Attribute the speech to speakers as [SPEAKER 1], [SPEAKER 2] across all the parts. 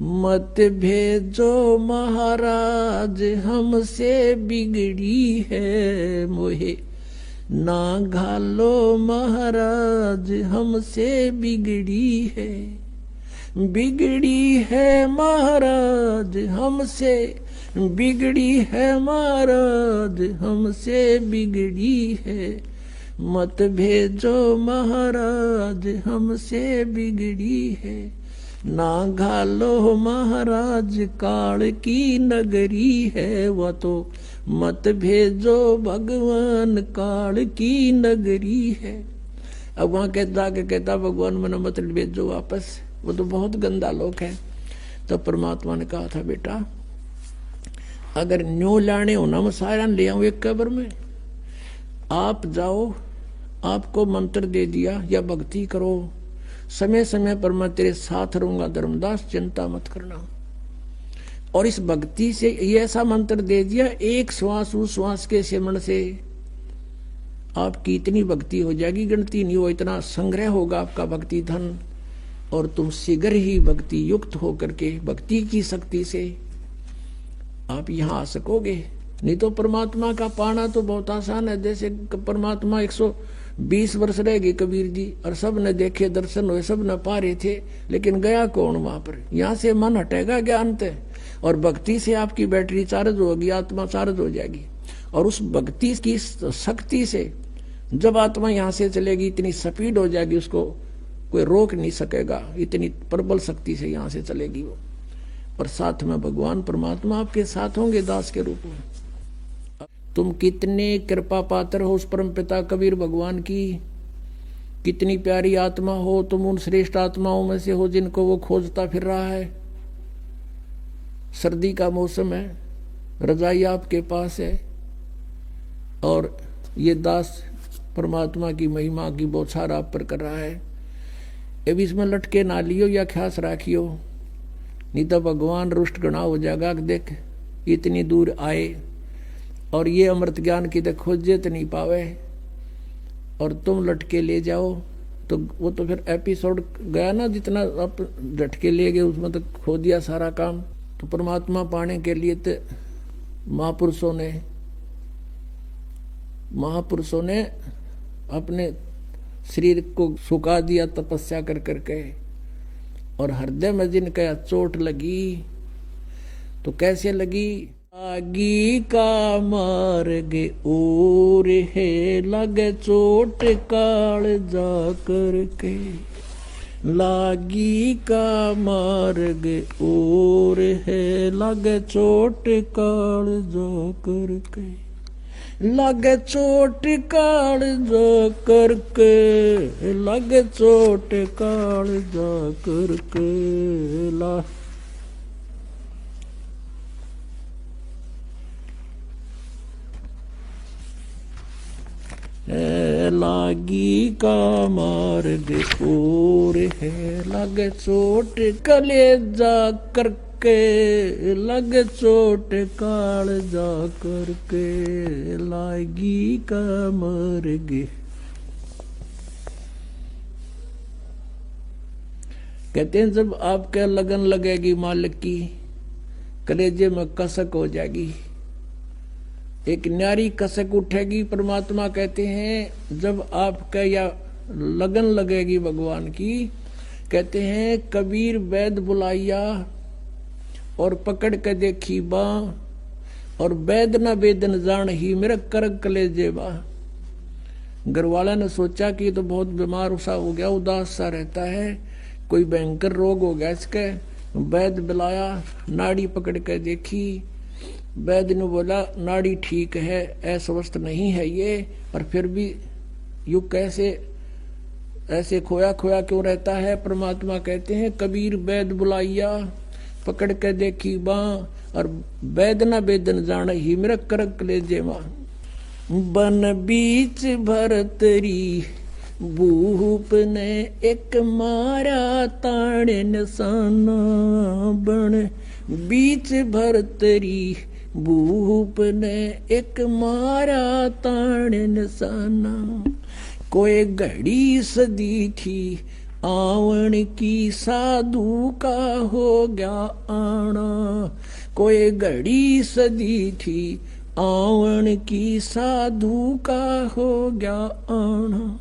[SPEAKER 1] मत भेजो महाराज हमसे बिगड़ी है मोहे, ना घालो महाराज हमसे बिगड़ी है। बिगड़ी है महाराज हमसे, बिगड़ी है महाराज हमसे बिगड़ी है। मत भेजो महाराज हमसे बिगड़ी है, ना घालो महाराज काल की नगरी है। वह तो मत भेजो भगवान काल की नगरी है। अब वहां कहता के कहता भगवान मना मत भेजो वापस, वो तो बहुत गंदा लोग है। तो परमात्मा ने कहा था बेटा अगर न्यू लाने हो ना मैं सारा ले आऊं एक कब्र में, आप जाओ, आपको मंत्र दे दिया या भक्ति करो, समय समय पर मैं तेरे साथ रहूंगा धर्मदास, चिंता मत करना। और इस भक्ति से ये ऐसा मंत्र दे दिया, एक श्वास उस श्वास के सेवन से आपकी इतनी भक्ति हो जाएगी गिनती नहीं हो, इतना संग्रह होगा आपका भक्ति धन, और तुम शीघ्र ही भक्ति युक्त होकर के भक्ति की शक्ति से आप यहाँ आ सकोगे। नहीं तो परमात्मा का पाना तो बहुत आसान है। जैसे परमात्मा 120 वर्ष रह गए कबीर जी, और सब ने देखे दर्शन हुए, सब ने पा रहे थे, लेकिन गया कौन वहां पर। यहाँ से मन हटेगा ज्ञान से, और भक्ति से आपकी बैटरी चार्ज होगी, आत्मा चार्ज हो जाएगी। और उस भक्ति की शक्ति से जब आत्मा यहाँ से चलेगी इतनी स्पीड हो जाएगी, उसको कोई रोक नहीं सकेगा, इतनी प्रबल शक्ति से यहाँ से चलेगी वो। और साथ में भगवान परमात्मा आपके साथ होंगे दास के रूप में। तुम कितने कृपा पात्र हो उस परम पिता कबीर भगवान की, कितनी प्यारी आत्मा हो तुम, उन श्रेष्ठ आत्माओं में से हो जिनको वो खोजता फिर रहा है। सर्दी का मौसम है, रजाई आपके पास है, और ये दास परमात्मा की महिमा की बौछार आप पर कर रहा है। अब इसमें लटके ना लियो या ख्यास राखियो, नहीं तो भगवान रुष्ट गणा हो जाएगा। देख इतनी दूर आए और ये अमृत ज्ञान की तो खोजे तो नहीं पावे, और तुम लटके ले जाओ, तो वो तो फिर एपिसोड गया ना, जितना आप लटके ले गए उसमें तो खो दिया सारा काम। तो परमात्मा पाने के लिए तो महापुरुषों ने अपने शरीर को सुखा दिया तपस्या कर करके, और हृदय में जिनका चोट लगी तो कैसे लगी। लागी का मार्ग और है लगे चोट काल जा करके, लागी का मार्ग और है लगे चोट काल जा करके, लगे चोट काल जा करके, लगे चोट काल जा करके। लागी का मार्ग और है लगे चोट कलेजा करके, लगे चोट काल जा करके, लागी का मार्ग। कहते हैं जब आपके लगन लगेगी मालिक की, कलेजे में कसक हो जाएगी, एक न्यारी कसक उठेगी। परमात्मा कहते हैं जब आपका या लगन लगेगी भगवान की, कहते हैं कबीर वैद बुलाइया और पकड़ के देखी बा, और वैद न वेदन जान ही मेरा करग कलेजे बा। घरवाला ने सोचा कि ये तो बहुत बीमार सा हो गया, उदास सा रहता है, कोई भयंकर रोग हो गया इसके। वैद बुलाया, नाड़ी पकड़ के देखी, वैद्य ने बोला नाड़ी ठीक है, अस्वस्थ नहीं है ये, और फिर भी युग कैसे ऐसे खोया खोया क्यों रहता है। परमात्मा कहते हैं कबीर वैद्य बुलाइया पकड़ के देखी बाँ, और वैद्य न वेदन जान ही मेरा करक कलेजे माँ। बन बीच भरतरी भूप ने एक मारा ताणे निशाना, बन बीच भरतरी भूप ने एक मारा ताण निशाना। कोई घड़ी सदी थी आवन की साधु का हो गया आना। कोई घड़ी सदी थी आवन की साधु का हो गया आना।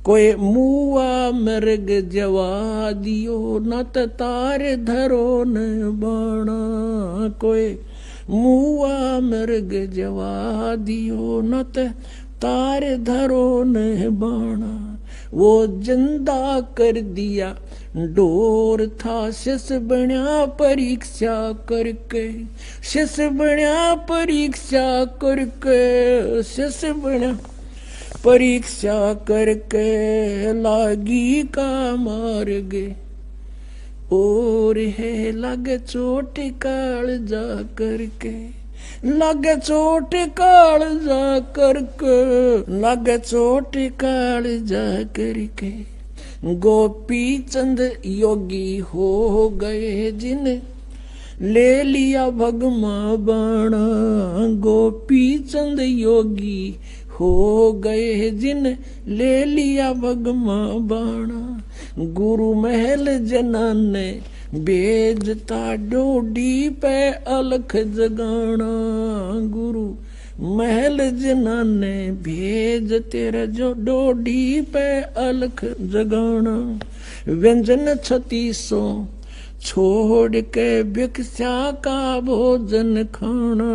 [SPEAKER 1] कोई मुआ मृग जवा दियो न तार धरो न बाणा। कोई मुआ मृग जवा दियो न तार धरो न बाणा। वो जिंदा कर दिया डोर था शिष बण्या परीक्षा करके। शिष बण्या परीक्षा करके। शिष बण्या परीक्षा करके लागी का मार्गे। और है लग चोट काल जा करके। लग चोट काल जा करके। लग चोट काल जा करके। गोपी चंद योगी हो गए जिन ले लिया भगमा बाणा। गोपी चंद योगी हो गए जिन ले लिया भगमा बाणा। गुरु महल जनान ने बेजता डोडी पे अलख जगाना। गुरु महल जनान ने भेज तेरे जो डोडी पे अलख जगाना। व्यंजन 3600 छोड़ के भिक्षा का भोजन खाना।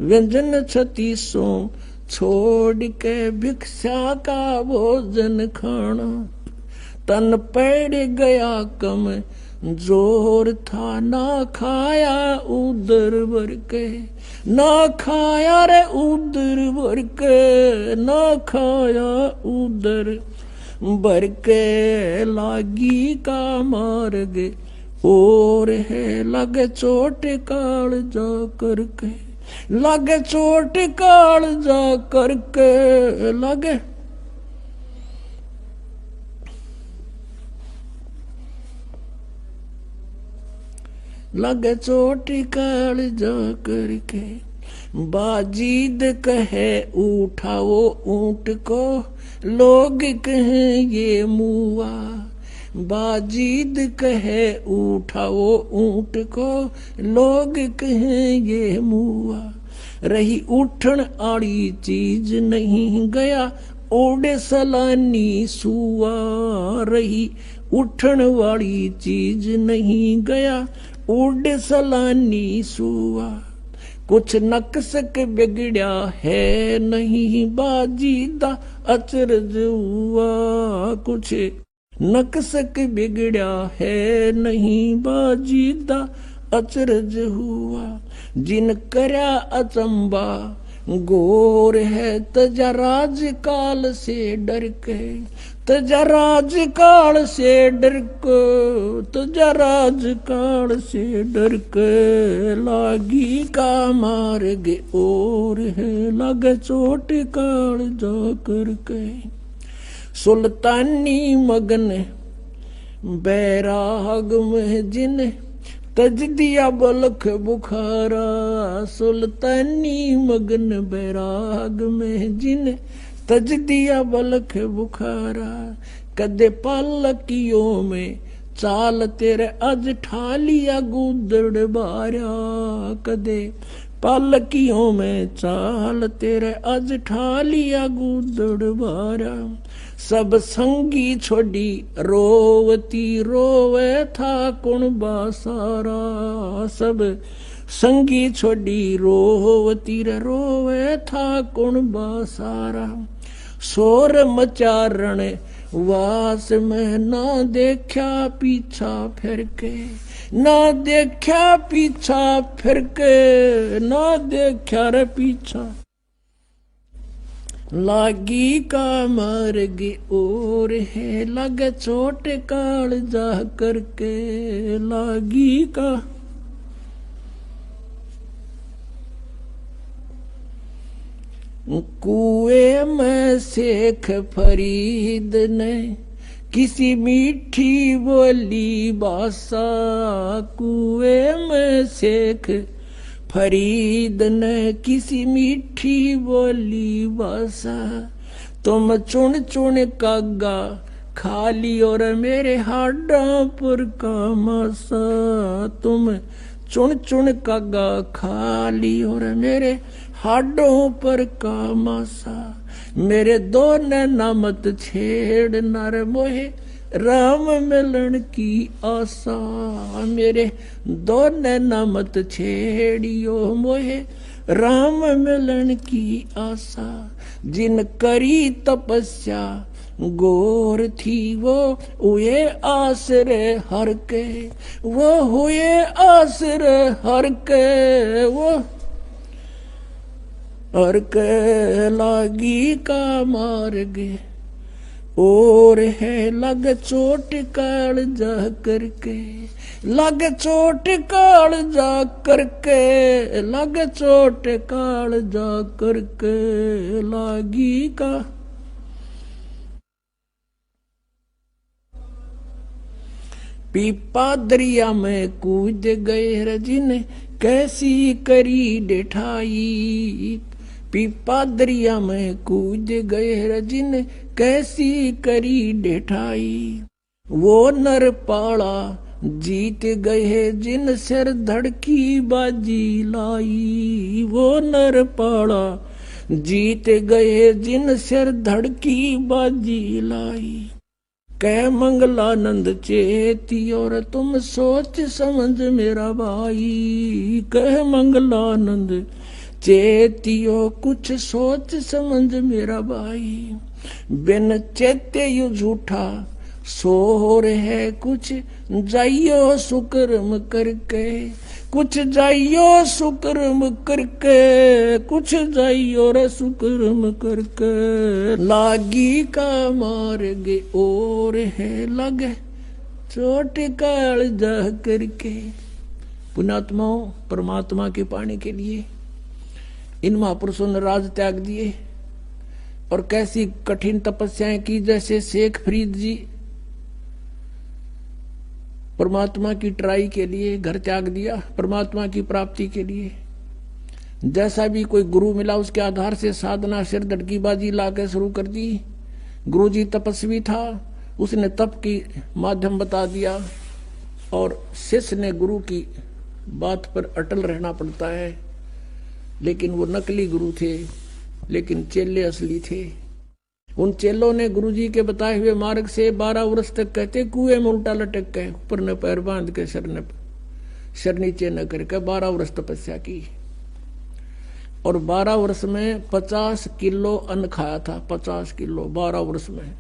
[SPEAKER 1] व्यंजन 3600 छोड़ के भिक्षा का भोजन खाना। तन पड़ गया कम जोर था ना खाया उदर भर के। ना खाया रे उदर भर के। ना खाया उदर भर के लागी का मार्ग। और है लगे चोट काल जा करके। लगे चोट काल जा करके। लगे लगे चोट काल जा करके। बाजीद कहे उठाओ ऊंट को लोग कहें ये मुआ। बाजीद कहे उठाओ ऊंट को लोग कहें ये मुआ। रही उठन आड़ी चीज नहीं गया ओडे सलानी सुआ। रही उठन वाली चीज नहीं गया ओडे सलानी सुआ। कुछ नक्सक बिगड़या है नहीं बाजीदा अचरज हुआ। कुछ नक्सक बिगड़या है नहीं बाजीदा अचरज हुआ। जिन करया अचंबा गोर है तजा राज काल से डर के। तजा राज काल से डर के। तजा राज काल से डर के लागी का मार्ग। और है लगे चोट काल जा करके। सुल्तानी मगन बैराग में जिन तज दिया बलख बुखारा। सुल्तानी मगन बैराग में जिन तज दिया बलख बुखारा। कदे पालकियों में चाल तेरे अज ठा लिया गुदड़ बारा। कदे पालकियों में चाल तेरे अज ठा लिया गुदड़ बारा। सब संगी छोड़ी रोवती रोवे था कुण बासारा। सब संगी छोड़ी रोवती रोवे था कुण बासारा। शोर मचारण वास में ना देखा पीछा फिर के। ना देखा पीछा फिर के। ना देखा रे पीछा लागी का मार्ग। और है लगे चोट काल जा करके। लागी का कुएं में शेख फरीद ने किसी मीठी बोली बासा। कुएं में शेख फरीद ने किसी मीठी बोली बासा। तुम चुन चुन कागा खाली और मेरे हाडा पर का मासा, तुम चुन चुन कागा खाली और मेरे हाडों पर का मासा। मेरे दो नैना मत छेड़ नर मोहे राम मिलन की आशा। मेरे दो नैना मत छेड़ियो मोहे राम मिलन की आशा। जिन करी तपस्या गोर थी वो हुए आसरे हर के, वो हुए आसरे हर के, वो हर के लागी का मार गे। और है लग चोट काल जा करके, लग चोट काल जा करके, लग चोट काल जा करके लागी का। पीपा दरिया में कूद गए रजिन कैसी करी डिठाई। पीपा दरिया में कूद गए रजिन कैसी करी डिठाई। वो नर पाड़ा जीत गए जिन सिर धड़की बाजी लाई। वो नर पाड़ा जीत गए जिन सिर धड़की बाजी लाई। कह मंगलानंद चेती और तुम सोच समझ मेरा भाई। कह मंगलानंद चेतियो कुछ सोच समझ मेरा भाई। बिन चेते यू झूठा सोर है कुछ जाइयो सुकर्म करके। कुछ जाइयो सुकर्म करके, कुछ जाइयो रे सुकर्म करके लागी का मार गे। और है लगे चोट काल जा करके। पुण्यात्माओं, परमात्मा के पाने के लिए इन महापुरुषों ने राज त्याग दिए और कैसी कठिन तपस्याएं की। जैसे शेख फरीद जी परमात्मा की ट्राई के लिए घर त्याग दिया, परमात्मा की प्राप्ति के लिए। जैसा भी कोई गुरु मिला उसके आधार से साधना सिर धड़कीबाजी लाकर शुरू कर दी। गुरु जी तपस्वी था, उसने तप की माध्यम बता दिया और शिष्य ने गुरु की बात पर अटल रहना पड़ता है। लेकिन वो नकली गुरु थे, लेकिन चेले असली थे। उन चेलों ने गुरुजी के बताए हुए मार्ग से 12 वर्ष तक कहते कुएं में उल्टा लटक के ऊपर न पैर बांध के सर नीचे न करके 12 वर्ष तपस्या की। और 12 वर्ष में 50 किलो अन्न खाया था। 50 किलो 12 वर्ष में।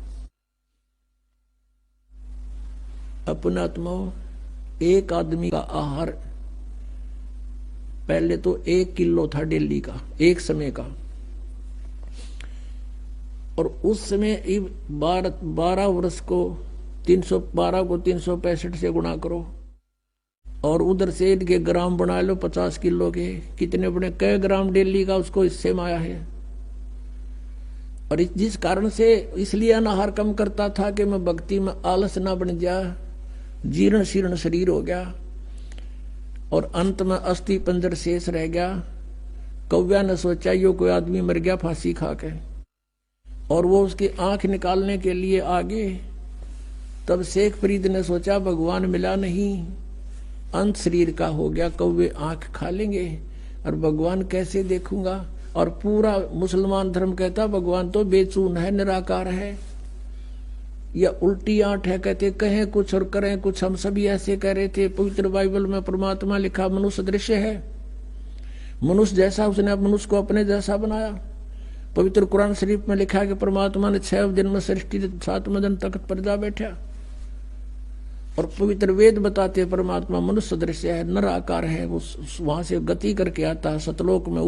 [SPEAKER 1] अपने आत्माओं, एक आदमी का आहार पहले तो 1 किलो था डेली का, एक समय का। और उस समय 12 वर्ष को 312 को 365 से गुणा करो और उधर से इनके ग्राम बना लो 50 किलो के। कितने बड़े कई ग्राम डेली का उसको हिस्से में आया है। और जिस कारण से इसलिए अनाहार कम करता था कि मैं भक्ति में आलस ना बन जा, जीर्ण शीर्ण शरीर हो गया और अंत में अस्थि पंजर शेष रह गया। कौव्या ने सोचा यो कोई आदमी मर गया फांसी खा के, और वो उसकी आंख निकालने के लिए आगे। तब शेख फरीद ने सोचा भगवान मिला नहीं, अंत शरीर का हो गया, कौवे आंख खा लेंगे और भगवान कैसे देखूंगा। और पूरा मुसलमान धर्म कहता भगवान तो बेचून है, निराकार है, या उल्टी आंट है। कहते कहें कुछ और करें कुछ। हम सभी ऐसे कह रहे थे। पवित्र बाइबल में परमात्मा लिखा मनुष्य दृश्य है, मनुष्य जैसा उसने मनुष्य को अपने जैसा बनाया। पवित्र कुरान शरीफ में लिखा है कि परमात्मा ने 6 दिन में सृष्टि 7वें दिन तख्त पर जा बैठा। और पवित्र वेद बताते परमात्मा मनुष्य दृश्य है, निराकार है। वो वहां से गति करके आता है, सतलोक में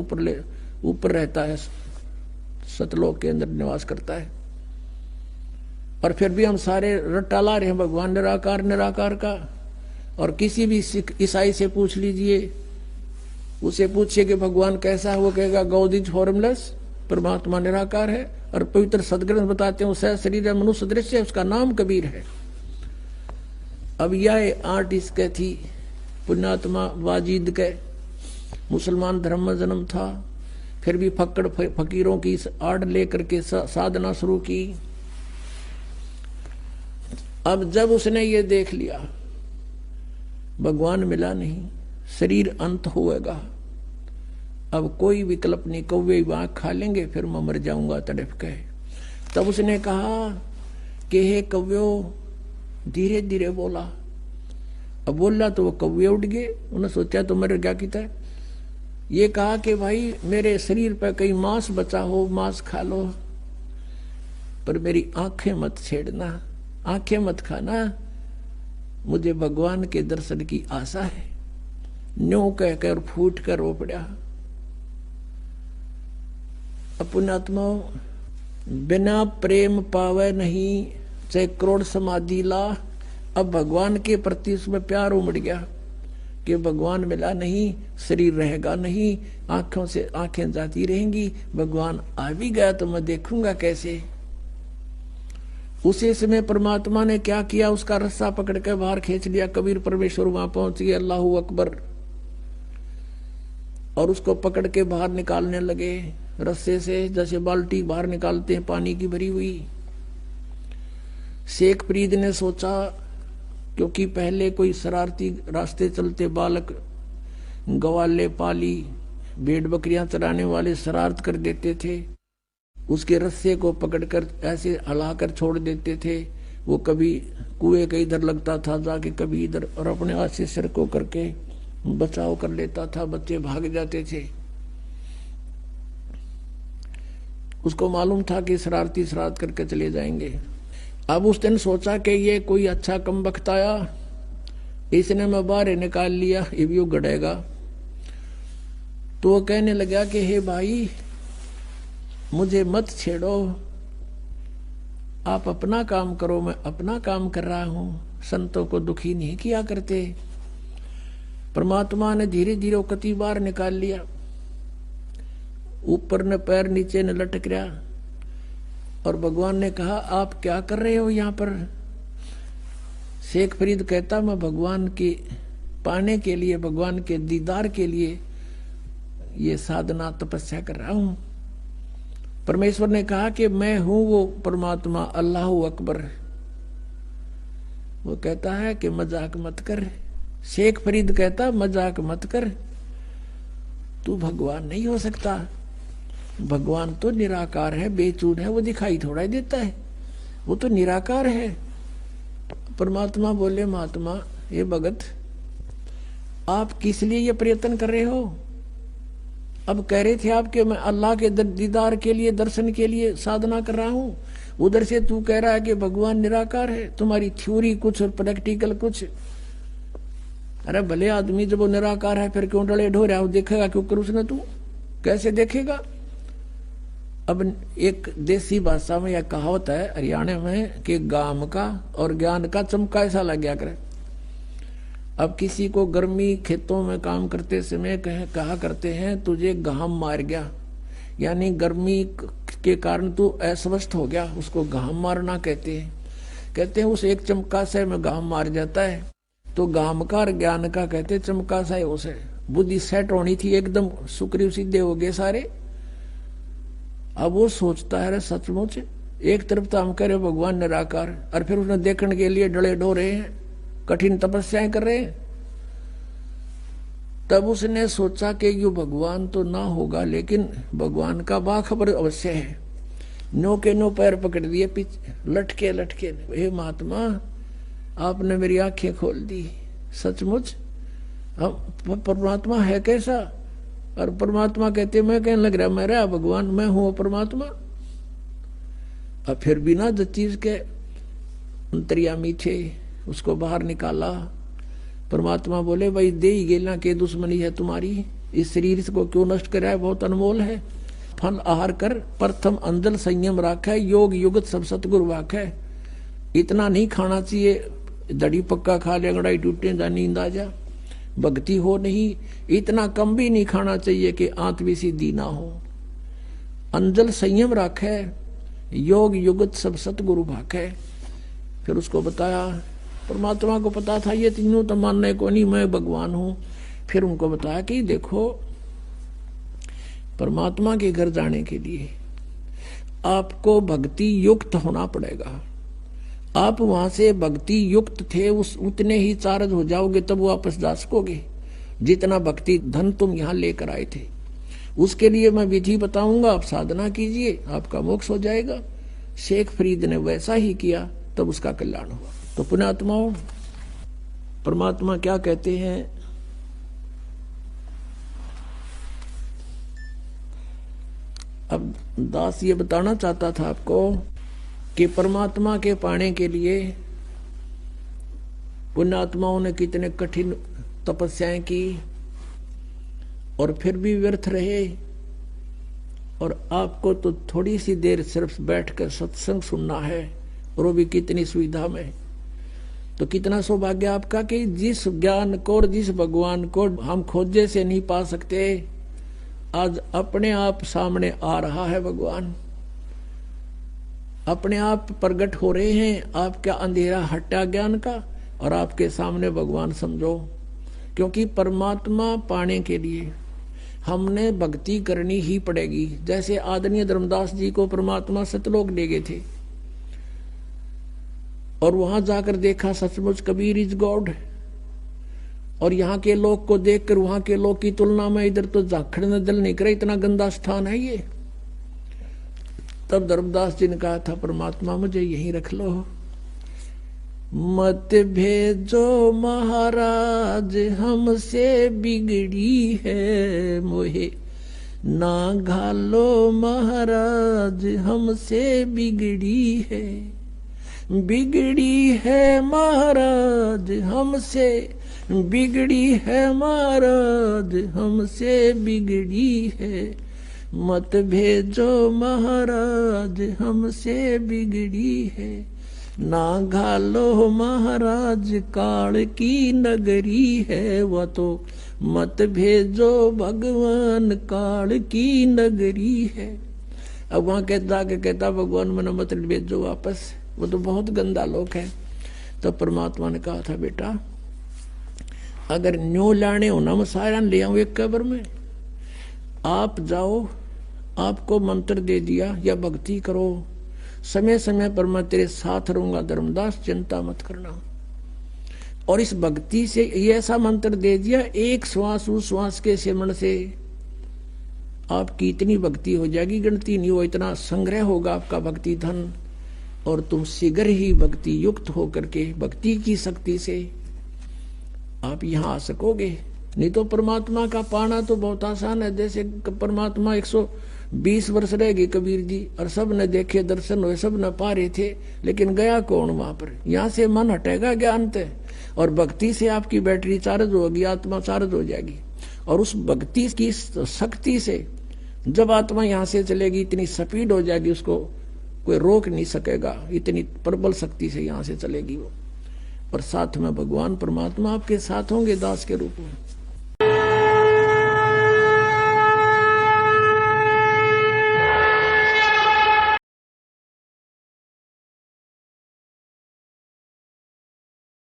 [SPEAKER 1] ऊपर रहता है, सतलोक के अंदर निवास करता है। और फिर भी हम सारे रट्टा ला रहे हैं भगवान निराकार निराकार का। और किसी भी सिख ईसाई से पूछ लीजिए, उसे पूछिए कि भगवान कैसा है, वो कहेगा गॉड इज फॉर्मलेस, परमात्मा निराकार है। और पवित्र सदग्रंथ बताते हैं उसका शरीर मनुष्य दृश्य है, उसका नाम कबीर है। अब यह आर्ट इसके थी पुण्यात्मा वाजिद के, मुसलमान धर्म में जन्म था। फिर भी फक्कड़ फकीरों की आड़ लेकर के साधना शुरू की। अब जब उसने ये देख लिया भगवान मिला नहीं, शरीर अंत होएगा, अब कोई विकल्प नहीं, कौवे वहां खा लेंगे, फिर मैं मर जाऊंगा तड़प के। तब उसने कहा कि हे कौव्यो, धीरे धीरे बोला। अब बोला तो वो कौवे उड़ गए, उन्होंने सोचा तो मर गया किता है। ये कहा कि भाई मेरे शरीर पर कहीं मांस बचा हो, मांस खा लो, पर मेरी आंखें मत छेड़ना, आंखें मत खाना, मुझे भगवान के दर्शन की आशा है। न्यों कहकर फूट कर रो पड़ा। पुण्यात्मा, बिना प्रेम पावे नहीं, चाहे करोड़ समाधि ला। अब भगवान के प्रति उसमें प्यार उमड़ गया कि भगवान मिला नहीं, शरीर रहेगा नहीं, आंखों से आंखें जाती रहेंगी, भगवान आ भी गया तो मैं देखूंगा कैसे। उसी समय परमात्मा ने क्या किया, उसका रस्सा पकड़ के बाहर खींच लिया। कबीर परमेश्वर वहां पहुंच गए, अल्लाहू अकबर, और उसको पकड़ के बाहर निकालने लगे रस्से से, जैसे बाल्टी बाहर निकालते हैं पानी की भरी हुई। शेख फरीद ने सोचा, क्योंकि पहले कोई शरारती रास्ते चलते बालक, गवाले पाली भेड़ बकरियां चराने वाले शरारत कर देते थे, उसके रस्से को पकड़कर ऐसे हिलाकर छोड़ देते थे। वो कभी कुएं के इधर लगता था जाके, कभी इधर, और अपने हाथ से सिर को करके बचाव कर लेता था, बच्चे भाग जाते थे। उसको मालूम था कि शरारती शरारत करके चले जाएंगे। अब उस दिन सोचा कि ये कोई अच्छा कमबख्त आया, इसने मैं बाहर निकाल लिया, ये भी गड़ेगा। तो वो कहने लगा कि हे भाई, मुझे मत छेड़ो, आप अपना काम करो, मैं अपना काम कर रहा हूं, संतों को दुखी नहीं किया करते। परमात्मा ने धीरे धीरे कति बार निकाल लिया, ऊपर न पैर नीचे न लटक रहा, और भगवान ने कहा आप क्या कर रहे हो यहाँ पर। शेख फरीद कहता, मैं भगवान के पाने के लिए, भगवान के दीदार के लिए ये साधना तपस्या कर रहा हूं। परमेश्वर ने कहा कि मैं हूं वो परमात्मा, अल्लाहू अकबर। वो कहता है कि मजाक मत कर। शेख फरीद कहता, मजाक मत कर, तू भगवान नहीं हो सकता, भगवान तो निराकार है, बेचून है, वो दिखाई थोड़ा ही देता है, वो तो निराकार है। परमात्मा बोले, महात्मा ये भगत, आप किस लिए ये प्रयत्न कर रहे हो। अब कह रहे थे आप कि मैं अल्लाह के दीदार के लिए, दर्शन के लिए साधना कर रहा हूं, उधर से तू कह रहा है कि भगवान निराकार है। तुम्हारी थ्योरी कुछ और प्रैक्टिकल कुछ। अरे भले आदमी जब वो निराकार है फिर क्यों डले ढो रहा, देखेगा क्यों कर उसने, तू कैसे देखेगा। अब एक देसी भाषा में यह कहावत है हरियाणा में कि गाम का और ज्ञान का चमका ऐसा लग गया करे। अब किसी को गर्मी खेतों में काम करते समय कहा करते हैं तुझे घाम मार गया, यानी गर्मी के कारण तू अस्वस्थ हो गया, उसको घाम मारना कहते हैं। कहते हैं उस एक चमका से में घाम मार जाता है, तो घाम का और ज्ञान का कहते चमका सा है, उसे बुद्धि सेट होनी थी, एकदम सुक्रिय सीधे हो गए सारे। अब वो सोचता है सचमुच एक तरफ तो हम कह रहे भगवान निराकार, और फिर उसने देखने के लिए डले डो रहे हैं, कठिन तपस्याएं कर रहे हैं। तब उसने सोचा कि यो भगवान तो ना होगा, लेकिन भगवान का बाखबर अवश्य है। नो के नो पैर पकड़ दिए पीछे, लटके लटके, हे महात्मा आपने मेरी आंखें खोल दी, सचमुच हम परमात्मा है कैसा। और परमात्मा कहते मैं कहने लग रहा मैं रहा भगवान, मैं हूं परमात्मा। अब फिर बिना चीज के अंतर्यामी थे, उसको बाहर निकाला। परमात्मा बोले भाई दे ही गेला के दुश्मनी है तुम्हारी, इस शरीर को क्यों नष्ट करा है, बहुत अनमोल है। फल आहार कर प्रथम अंजल संयम राख है, योग युगत सब सतगुरु वाक है। इतना नहीं खाना चाहिए, दड़ी पक्का खा ले अंगड़ाई टूटे जा नींद आ जा, भक्ति हो नहीं। इतना कम भी नहीं खाना चाहिए कि आत्मी सिद्धि ना हो। अंजल संयम राखे, योग युगत सब सतगुरु भाखे। फिर उसको बताया, परमात्मा को पता था ये तीनों तो मानने को नहीं, मैं भगवान हूं। फिर उनको बताया कि देखो परमात्मा के घर जाने के लिए आपको भक्ति युक्त होना पड़ेगा, आप वहां से भक्ति युक्त थे, उस उतने ही चार्ज हो जाओगे तब वापस जा सकोगे जितना भक्ति धन तुम यहाँ लेकर आए थे। उसके लिए मैं विधि बताऊंगा, आप साधना कीजिए, आपका मोक्ष हो जाएगा। शेख फरीद ने वैसा ही किया, तब उसका कल्याण हुआ। तो पुण्यात्माओं, परमात्मा क्या कहते हैं, अब दास ये बताना चाहता था आपको कि परमात्मा के पाने के लिए पुण्यात्माओं ने कितने कठिन तपस्याएं की और फिर भी व्यर्थ रहे। और आपको तो थोड़ी सी देर सिर्फ बैठकर सत्संग सुनना है, और वो भी कितनी सुविधा में। तो कितना सौभाग्य आपका कि जिस ज्ञान को और जिस भगवान को हम खोजे से नहीं पा सकते, आज अपने आप सामने आ रहा है भगवान, अपने आप प्रकट हो रहे हैं। आपका अंधेरा हटा ज्ञान का और आपके सामने भगवान समझो। क्योंकि परमात्मा पाने के लिए हमने भक्ति करनी ही पड़ेगी। जैसे आदरणीय धर्मदास जी को परमात्मा सतलोक ले गए थे और वहां जाकर देखा सचमुच कबीर इज गॉड, और यहाँ के लोग को देखकर वहां के लोग की तुलना में इधर तो झाखड़ न जल नहीं करे, इतना गंदा स्थान है ये। तब धर्मदास जी ने कहा था, परमात्मा मुझे यहीं रख लो, मत भेजो महाराज हमसे बिगड़ी है मोहे, ना घालो महाराज हमसे बिगड़ी है, बिगड़ी है महाराज हमसे, बिगड़ी है महाराज हमसे बिगड़ी है, मत भेजो महाराज हमसे बिगड़ी है, ना घालो महाराज काल की नगरी है, वह तो मत भेजो भगवान काल की नगरी है। अब वहां कहता के कहता भगवान मना मत भेजो वापस, वो तो बहुत गंदा लोक है। तो परमात्मा ने कहा था, बेटा अगर न्यू लाने हो ना मैं सारा ले आऊं एक कब्र में, आप जाओ, आपको मंत्र दे दिया या भक्ति करो, समय समय पर मैं तेरे साथ रहूंगा धर्मदास, चिंता मत करना। और इस भक्ति से ये ऐसा मंत्र दे दिया, एक श्वास उस श्वास के सेवन से आपकी इतनी भक्ति हो जाएगी गिनती नहीं हो, इतना संग्रह होगा आपका भक्ति धन, और तुम शीघ्र ही भक्ति युक्त होकर के भक्ति की शक्ति से आप यहाँ आ सकोगे। नहीं तो परमात्मा का पाना तो बहुत आसान है। जैसे परमात्मा 120 वर्ष रह गए कबीर जी, और सब ने देखे दर्शन हुए, सब न पा रहे थे, लेकिन गया कौन वहां पर। यहाँ से मन हटेगा ज्ञान से, और भक्ति से आपकी बैटरी चार्ज होगी, आत्मा चार्ज हो जाएगी, और उस भक्ति की शक्ति से जब आत्मा यहाँ से चलेगी इतनी स्पीड हो जाएगी, उसको कोई रोक नहीं सकेगा, इतनी प्रबल शक्ति से यहाँ से चलेगी वो। और साथ में भगवान परमात्मा आपके साथ होंगे दास के रूप में।